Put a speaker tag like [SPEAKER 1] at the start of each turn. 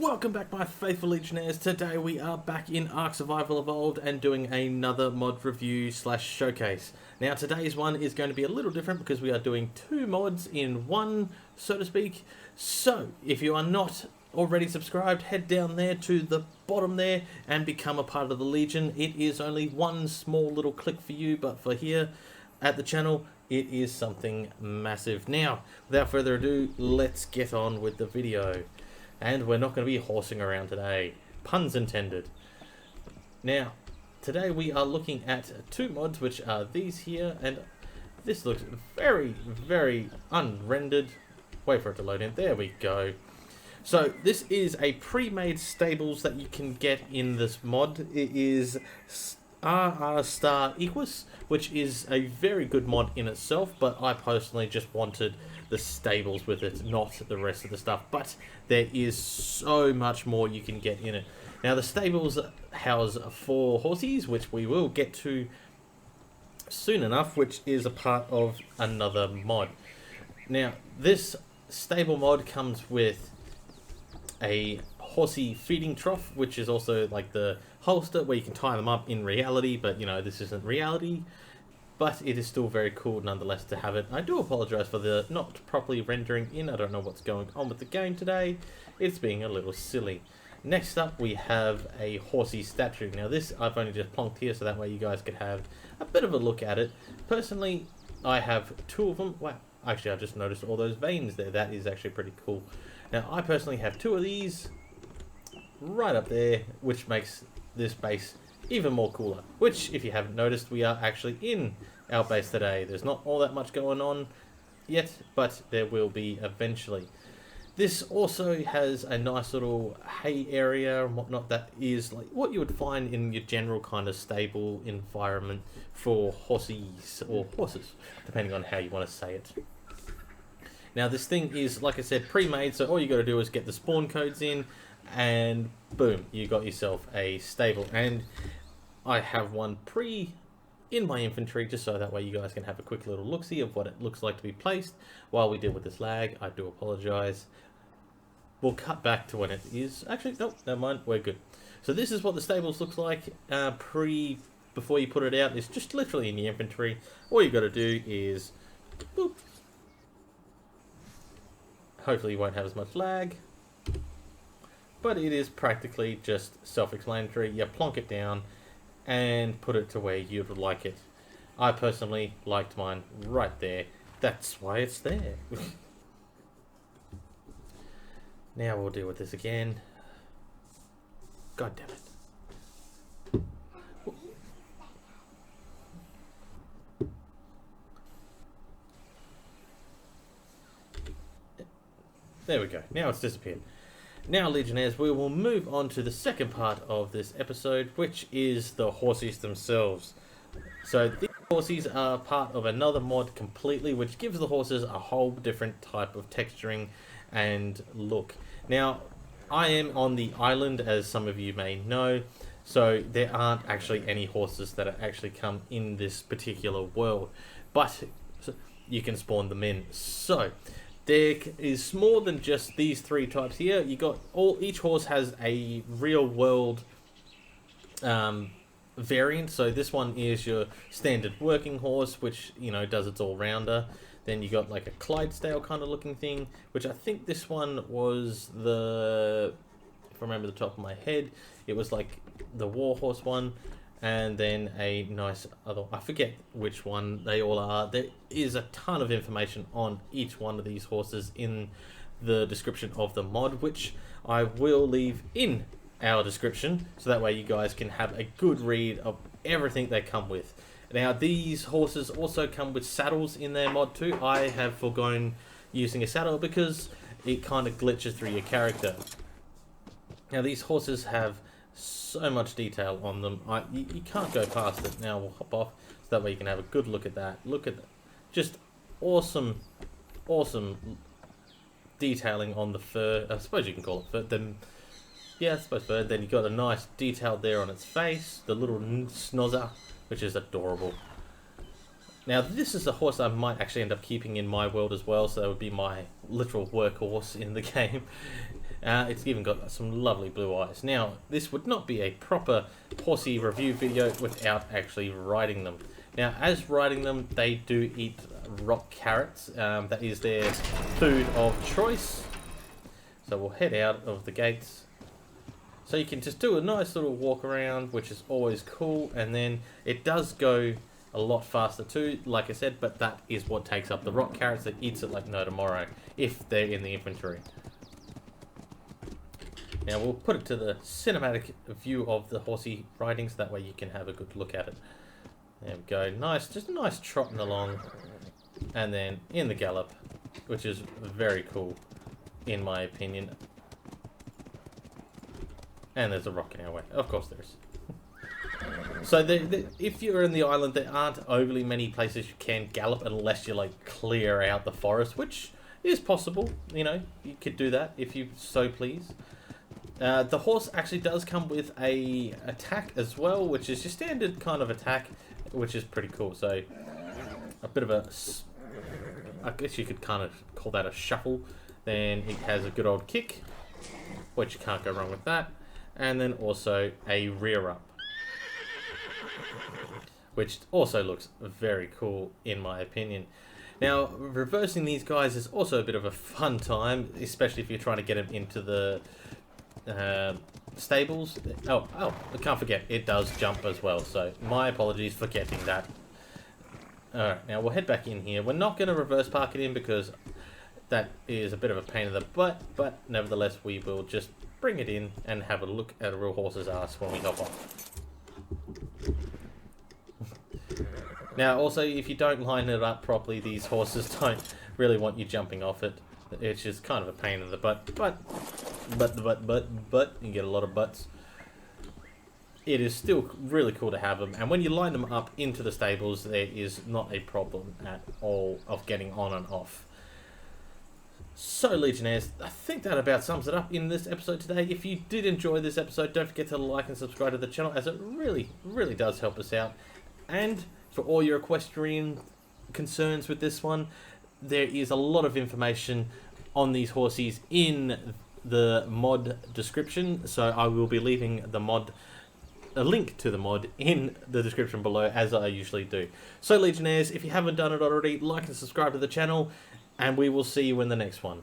[SPEAKER 1] Welcome back, my faithful Legionnaires. Today we are back in Ark Survival Evolved and doing another mod review slash showcase. Now today's one is going to be a little different because we are doing two mods in one, so to speak. So if you are not already subscribed, head down there to the bottom there and become a part of the Legion. It is only one small little click for you, but for here at the channel it is something massive. Now without further ado, let's get on with the video. And we're not going to be horsing around today. Puns intended. Now, today we are looking at two mods, which are these here. And this looks very, very unrendered. Wait for it to load in. There we go. So, this is a pre-made stables that you can get in this mod. It is RR Star Equus, which is a very good mod in itself. But I personally just wanted the stables with it, not the rest of the stuff, but there is so much more you can get in it. Now the stables house 4 horses, which we will get to soon enough, which is a part of another mod. Now this stable mod comes with a horsey feeding trough, which is also like the holster where you can tie them up in reality, but you know, this isn't reality. But it is still very cool nonetheless to have it. I do apologise for the not properly rendering in. I don't know what's going on with the game today. It's being a little silly. Next up we have a horsey statue. Now this I've only just plonked here so that way you guys could have a bit of a look at it. Personally, I have 2 of them. Wow, actually I just noticed all those veins there. That is actually pretty cool. Now I personally have 2 of these right up there, which makes this base even more cooler, which if you haven't noticed, we are actually in our base today. There's not all that much going on yet, but there will be eventually. This also has a nice little hay area and whatnot that is like what you would find in your general kind of stable environment for horses or horses, depending on how you want to say it. Now this thing is, like I said, pre-made, so all you got to do is get the spawn codes in and boom, you got yourself a stable. And I have one in my inventory just so that way you guys can have a quick little look-see of what it looks like to be placed. While we deal with this lag, I do apologise. We'll cut back to when it is. Actually, nope, never mind, we're good. So this is what the stables looks like before you put it out. It's just literally in the inventory. All you got to do is boop. Hopefully you won't have as much lag. But it is practically just self-explanatory. You plonk it down and put it to where you would like it. I personally liked mine right there. That's why it's there. Now we'll deal with this again. God damn it. There we go. Now it's disappeared. Now, Legionnaires, we will move on to the second part of this episode, which is the horses themselves. So these horses are part of another mod completely, which gives the horses a whole different type of texturing and look. Now, I am on the island, as some of you may know, so there aren't actually any horses that actually come in this particular world, but you can spawn them in. So there is more than just these 3 types here. You got each horse has a real world variant. So this one is your standard working horse, which you know does its all rounder. Then you got like a Clydesdale kind of looking thing, which I think this one was if I remember the top of my head, it was like the Warhorse one. And then a nice other, I forget which one they all are. There is a ton of information on each one of these horses in the description of the mod, which I will leave in our description, so that way you guys can have a good read of everything they come with. Now these horses also come with saddles in their mod too. I have forgone using a saddle because it kind of glitches through your character. Now these horses have so much detail on them. You can't go past it. Now we'll hop off so that way you can have a good look at that. Look at that. Just awesome detailing on the fur. I suppose you can call it fur. Then, yeah, I suppose fur. Then you got a nice detail there on its face. The little snozzer, which is adorable. Now this is a horse I might actually end up keeping in my world as well, so that would be my literal workhorse in the game. It's even got some lovely blue eyes. Now this would not be a proper horsey review video without actually riding them. Now as riding them, they do eat rock carrots. That is their food of choice. So we'll head out of the gates. So you can just do a nice little walk around, which is always cool, and then it does go a lot faster too, like I said, but that is what takes up the rock carrots. That eats it like no tomorrow, if they're in the inventory. Now we'll put it to the cinematic view of the horsey riding, so that way you can have a good look at it. There we go, nice, just a nice trotting along, and then in the gallop, which is very cool, in my opinion. And there's a rock in our way, of course there is. So if you're in the island, there aren't overly many places you can gallop unless you like clear out the forest, which is possible. You know, you could do that if you so please. The horse actually does come with a attack as well, which is your standard kind of attack, which is pretty cool. So a bit of a, I guess you could kind of call that a shuffle. Then it has a good old kick, which you can't go wrong with that. And then also a rear up, which also looks very cool in my opinion. Now, reversing these guys is also a bit of a fun time, especially if you're trying to get them into the stables. Oh, I can't forget, it does jump as well, so my apologies for getting that. Alright, now we'll head back in here. We're not going to reverse park it in because that is a bit of a pain in the butt, but nevertheless we will just bring it in and have a look at a real horse's ass when we hop off. Now also, if you don't line it up properly, these horses don't really want you jumping off it. It's just kind of a pain in the butt, but you get a lot of butts. It is still really cool to have them, and when you line them up into the stables, there is not a problem at all of getting on and off. So Legionnaires, I think that about sums it up in this episode today. If you did enjoy this episode, don't forget to like and subscribe to the channel, as it really does help us out. And for all your equestrian concerns with this one, there is a lot of information on these horses in the mod description, so I will be leaving a link to the mod in the description below, as I usually do. So Legionnaires, if you haven't done it already, like and subscribe to the channel, and we will see you in the next one.